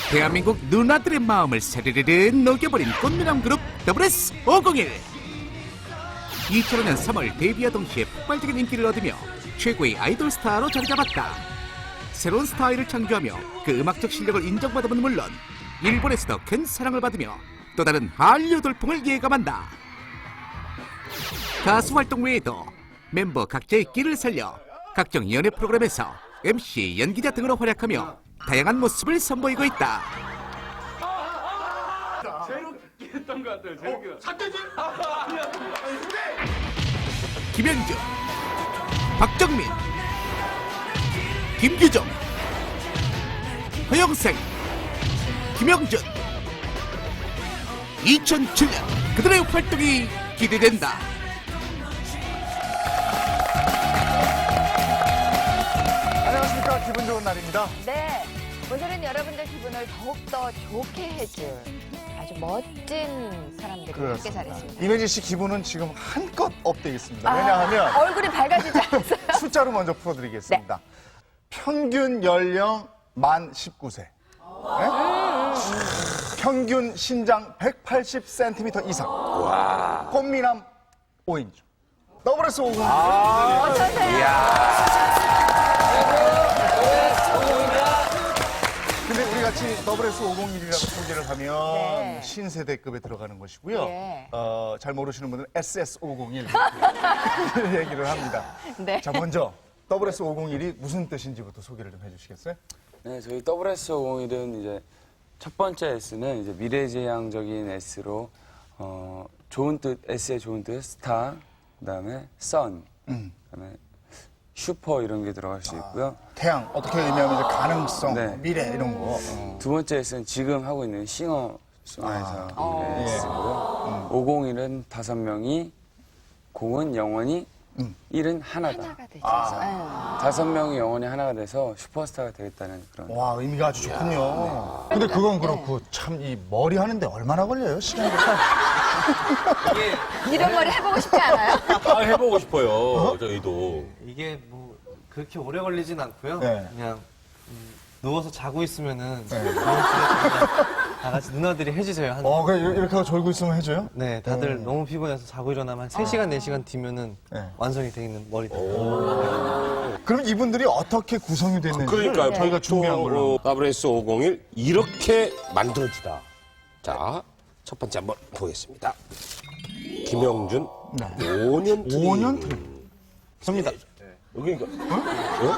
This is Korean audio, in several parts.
대한민국 누나들의 마음을 사르르르 녹여버린 꽃미남 그룹 WS501. 2005년 3월 데뷔와 동시에 폭발적인 인기를 얻으며 최고의 아이돌 스타로 자리잡았다. 새로운 스타일을 창조하며 그 음악적 실력을 인정받음은 물론 일본에서도 큰 사랑을 받으며 또 다른 한류 돌풍을 예감한다. 가수 활동 외에도 멤버 각자의 끼를 살려 각종 연예 프로그램에서 MC, 연기자 등으로 활약하며 다양한 모습을 선보이고 있다. 재밌게 했던 것 같아요. 재밌게. 삿대지? 김현주, 박정민, 김규정, 허영생, 김영준. 2007년 그들의 활동이 기대된다. 안녕하십니까. 기분 좋은 날입니다. 네, 오늘은 여러분들 기분을 더욱더 좋게 해줄 아주 멋진 사람들이 함께 자리했습니다. 이면지 씨 기분은 지금 한껏 업돼 있습니다. 왜냐하면 얼굴이 밝아지지 않았어요? 숫자로 먼저 풀어드리겠습니다. 평균 연령 만 19세. 평균 신장 180cm 이상. 꽃미남 5인조. 더블S 50. 근데 우리 같이 더블S 501이라고 소개를 하면 네. 신세대급에 들어가는 것이고요. 네. 잘 모르시는 분들은 SS 501 얘기를 합니다. 네. 자, 먼저 WS 501이 무슨 뜻인지부터 소개를 좀 해주시겠어요? 네, 저희 WS501은 이제 첫 번째 S는 이제 미래지향적인 S로 좋은 뜻, S의 좋은 뜻, 스타, 그다음에 선, 그다음에 슈퍼 이런 게 들어갈 수 있고요. 태양 어떻게 의미하면 이제 가능성, 네. 미래 이런 거. 두 번째 S는 지금 하고 있는 싱어송라이터의 S고요. 501은 5명이, 0은 영원히, 1은 하나다. 하나가 되죠. 5명이 영원히 하나가 돼서 슈퍼스타가 되겠다는 그런. 와, 의미가 아주 좋군요. 근데 그건 그렇고 참 이 머리 하는데 얼마나 걸려요? 시간이. 이런 머리 해보고 싶지 않아요? 아, 해보고 싶어요. 저희도. 이게 뭐 그렇게 오래 걸리진 않고요. 네. 그냥 누워서 자고 있으면은 네. 다 같이 누나들이 해주세요. 그래 이렇게 하고 졸고 있으면 해줘요? 네, 다들 너무 피곤해서 자고 일어나면 한 3시간, 4시간 뒤면은 네. 완성이 되어 있는 머리들. 그럼 이분들이 어떻게 구성이 됐는지 그러니까요. 저희가 준비한 걸로. WS501 이렇게 만들어지다. 자, 첫 번째 한번 보겠습니다. 김영준, 5년 트레이닝. 5년 트레이닝. 접니다. 여기니까.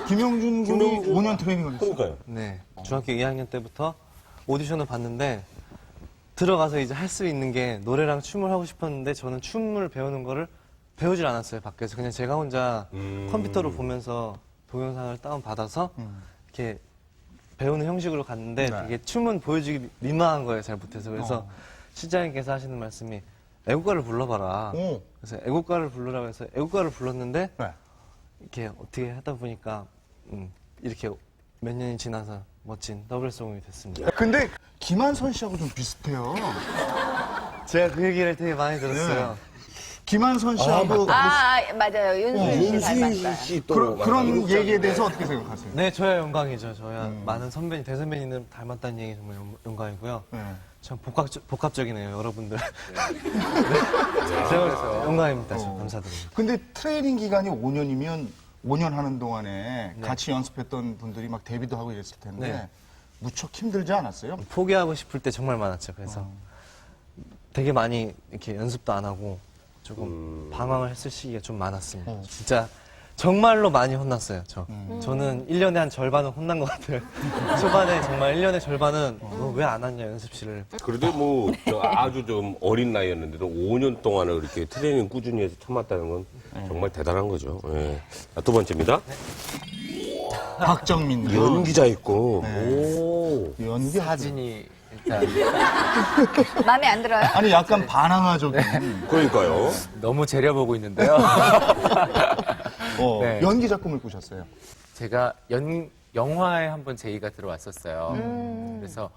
김영준 군이 김영준. 5년 트레이닝을 했어요. 그러니까요. 네, 중학교 2학년 때부터 오디션을 봤는데 들어가서 이제 할 수 있는 게 노래랑 춤을 하고 싶었는데 저는 춤을 배우는 거를 배우질 않았어요, 밖에서. 그냥 제가 혼자 컴퓨터로 보면서 동영상을 다운받아서 이렇게 배우는 형식으로 갔는데 네. 되게 춤은 보여주기 민망한 거예요, 잘 못해서. 그래서 실장님께서 하시는 말씀이 애국가를 불러봐라. 오. 그래서 애국가를 부르라고 해서 애국가를 불렀는데 네. 이렇게 어떻게 하다 보니까 이렇게 몇 년이 지나서 멋진 WS501이 됐습니다. 근데 김한선 씨하고 좀 비슷해요. 제가 그 얘기를 되게 많이 들었어요. 김한선 씨하고 맞아요. 윤수인 씨 윤수인 닮았어요. 씨 또. 그런 얘기에 대해서 어떻게 생각하세요? 네, 저야 영광이죠. 저야 많은 선배님, 대선배님들 닮았다는 얘기 정말 영광이고요. 네. 참 복합적이네요, 여러분들. 네. 제가 영광입니다. 좀 감사드립니다. 근데 트레이닝 기간이 5년이면 5년 하는 동안에 같이 연습했던 분들이 막 데뷔도 하고 이랬을 텐데 네. 무척 힘들지 않았어요? 포기하고 싶을 때 정말 많았죠. 그래서 되게 많이 이렇게 연습도 안 하고 조금 방황을 했을 시기가 좀 많았습니다. 진짜 정말로 많이 혼났어요, 저는 1년에 한 절반은 혼난 것 같아요. 초반에 정말 1년의 절반은 너 왜 안 왔냐, 연습실을. 그래도 뭐 아주 좀 어린 나이였는데도 5년 동안을 이렇게 트레이닝 꾸준히 해서 참았다는 건 정말 대단한 거죠. 예. 자, 두 번째입니다. 박정민 연기자 있고. 네. 오. 연기 사진이 일단 마음에 안 들어요? 아니 약간 반항아적인 그러니까요. 너무 재려보고 있는데요. 네. 연기자 꿈을 꾸셨어요. 제가 영화에 한번 제의가 들어왔었어요. 그래서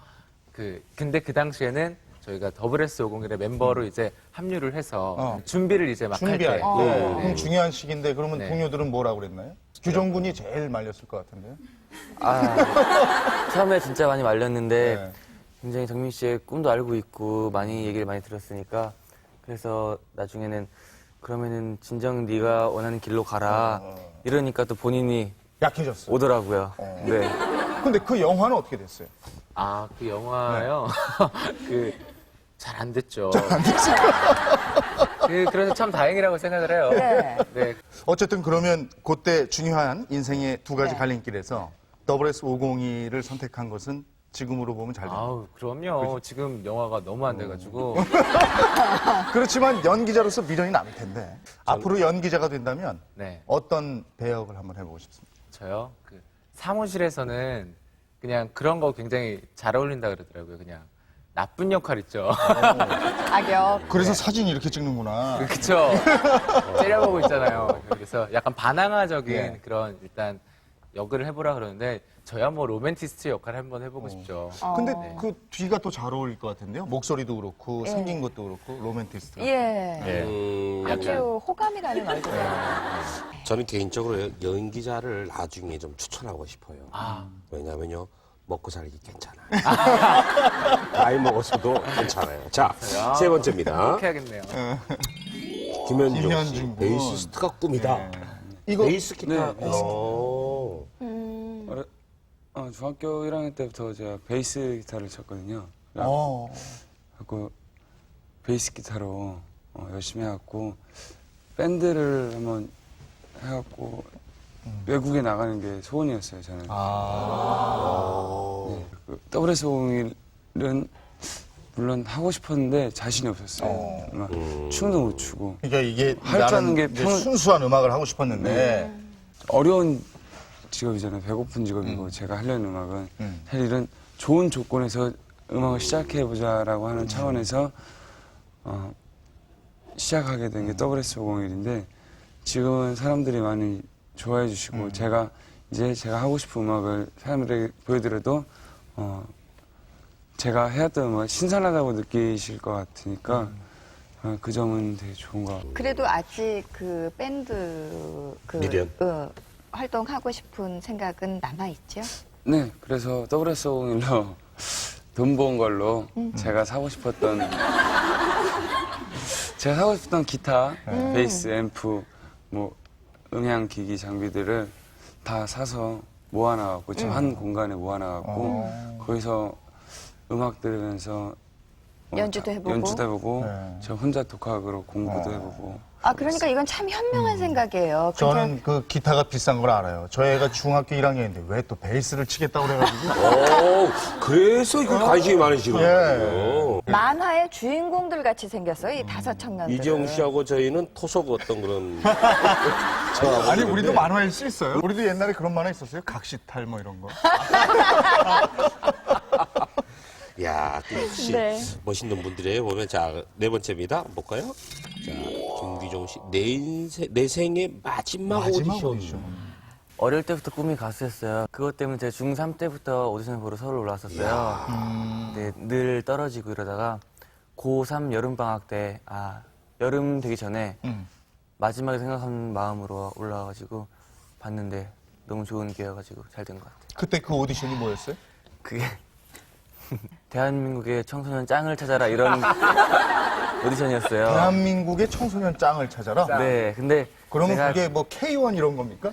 근데 그 당시에는 저희가 WS501의 멤버로 이제 합류를 해서 준비를 이제 막 할 때. 준비할 때. 네. 그럼 중요한 시기인데 그러면 네. 동료들은 뭐라고 그랬나요? 규정군이 제일 말렸을 것 같은데요. 처음에 진짜 많이 말렸는데 네. 굉장히 정민 씨의 꿈도 알고 있고 많이 얘기를 많이 들었으니까 그래서 나중에는 그러면은 진정 네가 원하는 길로 가라 이러니까 또 본인이 약해졌어. 오더라고요. 네. 근데 그 영화는 어떻게 됐어요? 아, 그 영화요? 잘 안 됐죠. 그래서 참 다행이라고 생각을 해요. 네. 네. 어쨌든 그러면 그때 중요한 인생의 두 가지 네. 갈림길에서 WS502를 선택한 것은 지금으로 보면 잘 됩니다. 아우, 그럼요. 지금 영화가 너무 안 돼가지고. 그렇지만 연기자로서 미련이 남을 텐데 앞으로 연기자가 된다면 네. 어떤 배역을 한번 해보고 싶습니다. 저요? 사무실에서는 그냥 그런 거 굉장히 잘 어울린다 그러더라고요. 그냥 나쁜 역할 있죠. 악역. 그래서 사진 이렇게 찍는구나. 그쵸. 째려보고 있잖아요. 그래서 약간 반항아적인 네. 그런 일단 역을 해보라 그러는데 저야 뭐 로맨티스트 역할 한번 해보고 싶죠. 근데 그 뒤가 또 잘 어울릴 것 같은데요. 목소리도 그렇고 예. 생긴 것도 그렇고 로맨티스트. 예. 아주 호감이 가는 얼굴이에요. 저는 개인적으로 연기자를 나중에 좀 추천하고 싶어요. 왜냐면요, 먹고 살기 괜찮아요. 나이 먹어서도 괜찮아요. 자, 세 번째입니다. 그렇게 해야겠네요. 김현중 씨, 김현중 군. 베이시스트가 꿈이다. 이거 베이스 기타. 네, 중학교 1학년 때부터 제가 베이스 기타를 쳤거든요. 그래갖고 베이스 기타로 열심히 해갖고 밴드를 한번 해갖고 외국에 나가는 게 소원이었어요, 저는. 네, WS501은 물론 하고 싶었는데 자신이 없었어요. 막 춤도 못 추고. 그러니까 이게 할줄 아는 나는 게 이제 평- 순수한 음악을 하고 싶었는데 어려운 직업이잖아요. 배고픈 직업이고 제가 하려는 음악은 사실은 좋은 조건에서 음악을 시작해보자라고 하는 차원에서 시작하게 된 게 WS501인데 지금은 사람들이 많이 좋아해 주시고 제가 하고 싶은 음악을 사람들에게 보여드려도 제가 해왔던 음악 신선하다고 느끼실 것 같으니까 그 점은 되게 좋은 것 같아요. 그래도 아직 그 밴드 미련. 활동하고 싶은 생각은 남아있죠? 네, 그래서 WS501로 돈 번 걸로 제가 사고 싶었던 기타, 베이스, 앰프, 뭐 음향 기기 장비들을 다 사서 모아놔갖고 저 한 공간에 모아놔갖고 거기서 음악 들으면서 연주도 해보고. 네. 저 혼자 독학으로 공부도 해보고 그러니까 이건 참 현명한 생각이에요. 저는 그 기타가 비싼 걸 알아요. 저 애가 중학교 1학년인데 왜 또 베이스를 치겠다고 그래가지고 그래서 이거 관심이 많으시거든요. 만화의 주인공들 같이 생겼어요. 이 다섯 청년들. 이재용 씨하고 저희는 토속 어떤 그런. 아니 우리도 만화에 쓰였어요. 우리도 옛날에 그런 만화 있었어요. 각시탈 뭐 이런 거. 야, 또 역시 네. 멋있는 분들이에요. 보면 자, 네 번째입니다. 볼까요? 자, 김규종 씨, 내 생의 마지막 오디션. 어릴 때부터 꿈이 가수였어요. 그것 때문에 제가 중3 때부터 오디션을 보러 서울 올라왔었어요. 근데 늘 떨어지고 이러다가 고3 여름방학 때, 여름 되기 전에 마지막에 생각하는 마음으로 올라와가지고 봤는데 너무 좋은 기회여가지고 잘 된 것 같아요. 그때 그 오디션이 뭐였어요? 그게 대한민국의 청소년 짱을 찾아라 이런 오디션이었어요. 대한민국의 청소년 짱을 찾아라. 네, 근데 그러면 제가 그게 뭐 K1 이런 겁니까?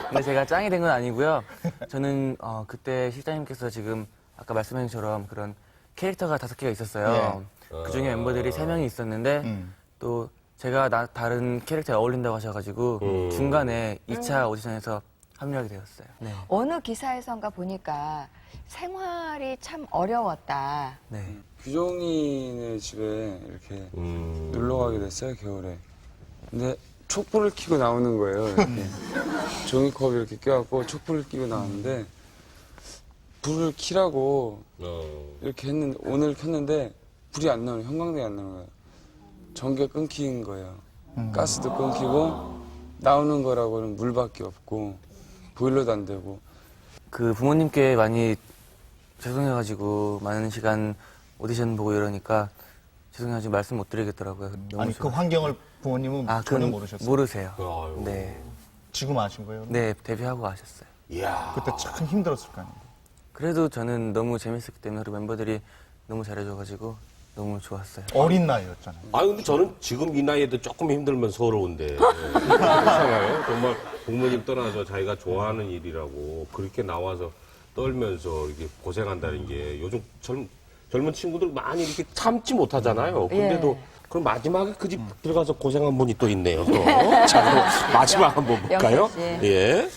근데 제가 짱이 된 건 아니고요. 저는 그때 실장님께서 지금 아까 말씀하신 것처럼 그런 캐릭터가 5개가 있었어요. 그중에 멤버들이 3명이 있었는데 또 제가 다른 캐릭터에 어울린다고 하셔가지고 중간에 2차 오디션에서 합류하게 되었어요. 네. 어느 기사에선가 보니까 생활이 참 어려웠다. 네. 규종이네 집에 이렇게 놀러 가게 됐어요, 겨울에. 근데 촛불을 켜고 나오는 거예요, 이렇게. 종이컵 이렇게 껴갖고 촛불을 끼고 나왔는데, 불을 켜라고 이렇게 했는데, 오늘 켰는데, 불이 안 나오는, 형광등이 안 나오는 거예요. 전기가 끊긴 거예요. 가스도 끊기고, 나오는 거라고는 물밖에 없고, 보일러도 안 되고. 그 부모님께 많이 죄송해가지고 많은 시간 오디션 보고 이러니까 죄송해가지고 말씀 못 드리겠더라고요. 너무 아니 그 환경을 부모님은 전혀 그건 모르셨어요. 모르세요. 아유. 네. 지금 아신 거예요? 네, 데뷔하고 아셨어요. 이야. 그때 참 힘들었을 거 아니에요. 그래도 저는 너무 재밌었기 때문에 우리 멤버들이 너무 잘해줘가지고 너무 좋았어요. 어린 나이였잖아요. 아니 근데 저는 지금 이 나이에도 조금 힘들면 서러운데 그렇잖아요. 정말 부모님 떠나서 자기가 좋아하는 일이라고 그렇게 나와서 떨면서 이렇게 고생한다는 게 요즘 젊은 친구들 많이 이렇게 참지 못하잖아요. 근데도 그럼 마지막에 그 집 들어가서 고생한 분이 또 있네요. 또. 자, 그럼 마지막 한번 볼까요? 영철 씨. 예.